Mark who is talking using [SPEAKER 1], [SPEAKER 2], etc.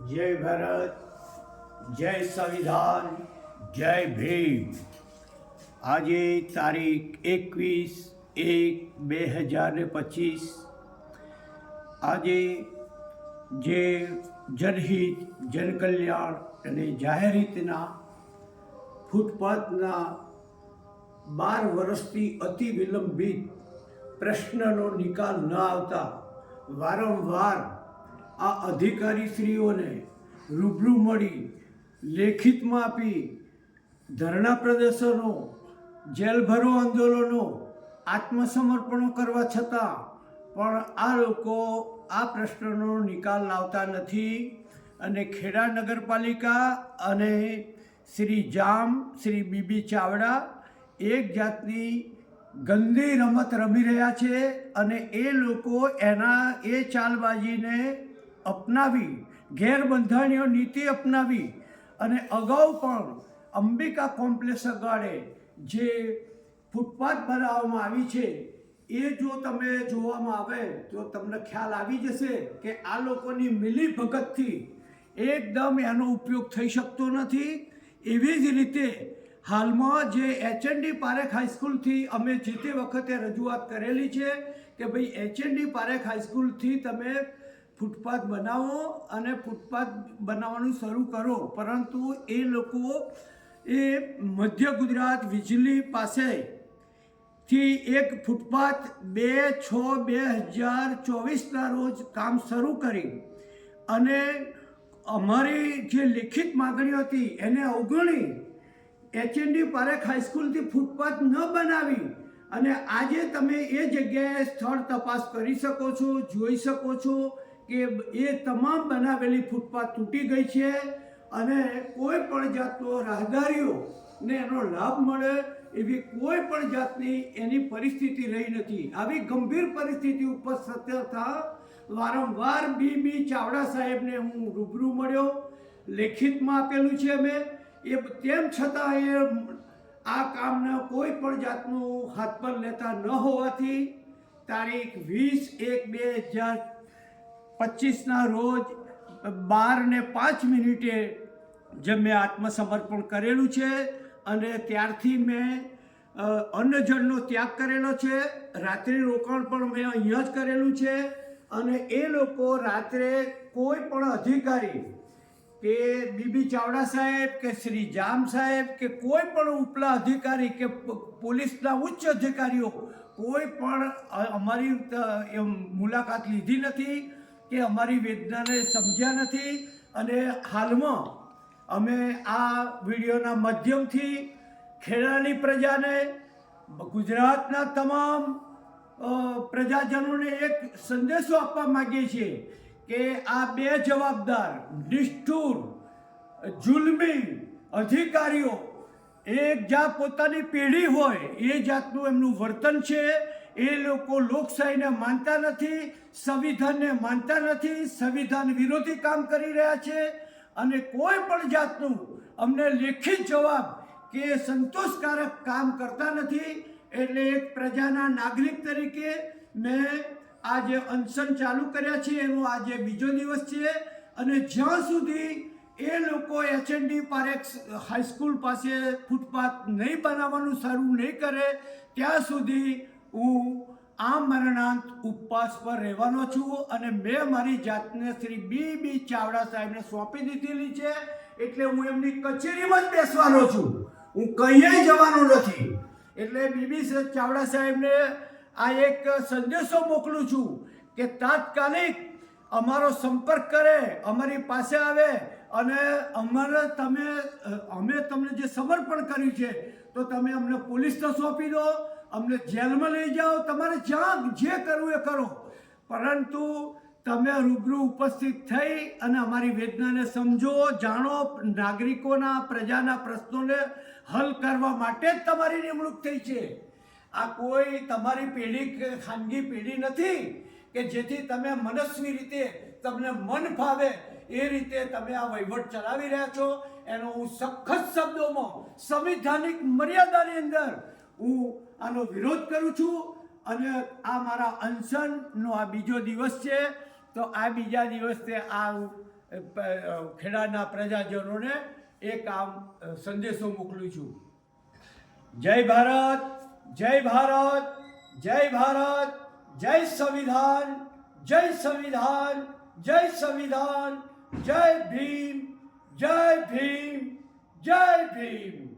[SPEAKER 1] जय भारत, जय संविधान, जय भीम। આજે તારીખ 21/1/2025 આજે જે જનહિત જનકલ્યાણ અને જાહેર હિતના ફૂટપાથના 12 વર્ષથી અતિ વિલંબિત પ્રશ્નનો નિકાલ ન આવતા વારંવાર આ અધિકારીશ્રીઓને રૂબરૂ મળી લેખિતમાં આપી ધરણા પ્રદર્શનો, જેલભરો આંદોલનો, આત્મસમર્પણો કરવા છતાં પણ આ લોકો આ પ્રશ્નનો નિકાલ લાવતા નથી અને ખેડા નગરપાલિકા અને શ્રી જામ, શ્રી બીબી ચાવડા એક જાતની ગંદી રમત રમી રહ્યા છે અને એ લોકો એ ચાલબાજીને અપનાવી, ગેરબંધારણીય નીતિ અપનાવી અને અગાઉ પણ અંબિકા કોમ્પ્લેક્સ આગળ જે ફૂટપાથ બનાવવામાં આવી છે એ જો તમે જોવામાં આવે તો તમને ખ્યાલ આવી જશે કે આ લોકોની મિલીભગતથી એકદમ એનો ઉપયોગ થઈ શકતો નથી। એવી જ રીતે હાલમાં જે એચએનડી પારેખ હાઈસ્કૂલથી અમે જે તે વખતે રજૂઆત કરેલી છે કે ભાઈ એચએનડી પારેખ હાઈસ્કૂલથી તમે ફૂટપાથ બનાવો અને ફૂટપાથ બનાવવાનું શરૂ કરો, પરંતુ એ લોકો એ મધ્ય ગુજરાત વીજળી પાસેથી એક ફૂટપાથ 2/6/2024ના રોજ કામ શરૂ કરી અને અમારી જે લિખિત માગણી હતી એને અવગણી એચએનડી પારેખ હાઈસ્કૂલથી ફૂટપાથ ન બનાવી અને આજે તમે એ જગ્યાએ સ્થળ તપાસ કરી શકો છો, જોઈ શકો છો કે એ તમામ બનાવેલી ફૂટપાથ તૂટી ગઈ છે અને કોઈ પણ જાતનો રાહદારીઓને એનો લાભ મળે એવી કોઈ પણ જાતની એની પરિસ્થિતિ રહી નથી। આવી ગંભીર પરિસ્થિતિ ઉપર સતત વારંવાર બીબી ચાવડા સાહેબને હું રૂબરૂ મળ્યો, લેખિતમાં આપેલું છે અમે, એ તેમ છતાં એ આ કામને કોઈ પણ જાતનું હાથ પર લેતા ન હોવાથી તારીખ 20/1/2025ના રોજ 12:05 જે મેં આત્મસમર્પણ કરેલું છે અને ત્યારથી મેં અન્નજળનો ત્યાગ કરેલો છે, રાત્રિ રોકાણ પણ મેં અહીંયા જ કરેલું છે અને એ લોકો રાત્રે કોઈ પણ અધિકારી કે બીબી ચાવડા સાહેબ કે શ્રી જામ સાહેબ કે કોઈ પણ ઉપલા અધિકારી કે પોલીસના ઉચ્ચ અધિકારીઓ કોઈ પણ અમારી મુલાકાત લીધી નથી કે અમારી વેદનાને સમજ્યા નથી। અને હાલમાં અમે આ વિડીયોના માધ્યમથી ખેડાની પ્રજાને, ગુજરાતના તમામ પ્રજાજનોને એક સંદેશો આપવા માગીએ છીએ કે આ બે જવાબદાર, નિષ્ઠુર, જુલ્મી અધિકારીઓ એક જ્યાં પોતાની પેઢી હોય એ જાતનું એમનું વર્તન છે। એ લોકો લોકશાહીને માનતા નથી, સંવિધાનને માનતા નથી, સંવિધાન વિરોધી કામ કરી રહ્યા છે અને કોઈ પણ જાતનું અમને લેખિત જવાબ કે સંતોષકારક કામ કરતા નથી। એટલે એક પ્રજાના નાગરિક તરીકે મેં આ જે અનશન ચાલુ કર્યા છે એનો આજે બીજો દિવસ છે અને જ્યાં સુધી એ લોકો એચએનડી પારેખ હાઈસ્કૂલ પાસે ફૂટપાથ નહીં બનાવવાનું શરૂ નહીં કરે ત્યાં સુધી હું આ મરણાંત ઉપવાસ પર રહેવાનો છું અને મેં મારી જાતને શ્રી બીબી ચાવડા સાહેબને સોંપી દીધેલી છે। એટલે હું એમની કચેરીમાં જ બેસવાનો છું, હું કંઈ જવાનો નથી। એટલે બીબી ચાવડા સાહેબને આ એક સંદેશો મોકલું છું કે તાત્કાલિક અમારો સંપર્ક કરે, અમારી પાસે આવે અને અમે તમને જે સમર્પણ કર્યું છે તો તમે અમને પોલીસને સોંપી દો, અમને જેલમાં લઈ જાઓ, તમારે જ્યાં જે કરવું એ કરો, પરંતુ તમે રૂબરૂ ઉપસ્થિત થઈ અને અમારી વેદનાને સમજો, જાણો, નાગરિકોના, પ્રજાના પ્રશ્નોને હલ કરવા માટે જ તમારી નિમણૂક થઈ છે। આ કોઈ તમારી પેઢી કે ખાનગી પેઢી નથી કે જેથી તમે મનસ્વી રીતે તમને મન ફાવે એ રીતે તમે આ વહીવટ ચલાવી રહ્યા છો। એનો હું સખત શબ્દોમાં સંવિધાનિક મર્યાદાની અંદર હું આનો વિરોધ કરું છું અને આ મારા અનશનનો આ બીજો દિવસ છે। તો આ બીજા દિવસે આ ખેડાના પ્રજાજનોને એક આમ સંદેશો મોકલું છું. જય ભારત, જય ભારત, જય ભારત, જય સંવિધાન, જય સંવિધાન, જય સંવિધાન, જય ભીમ, જય ભીમ, જય ભીમ.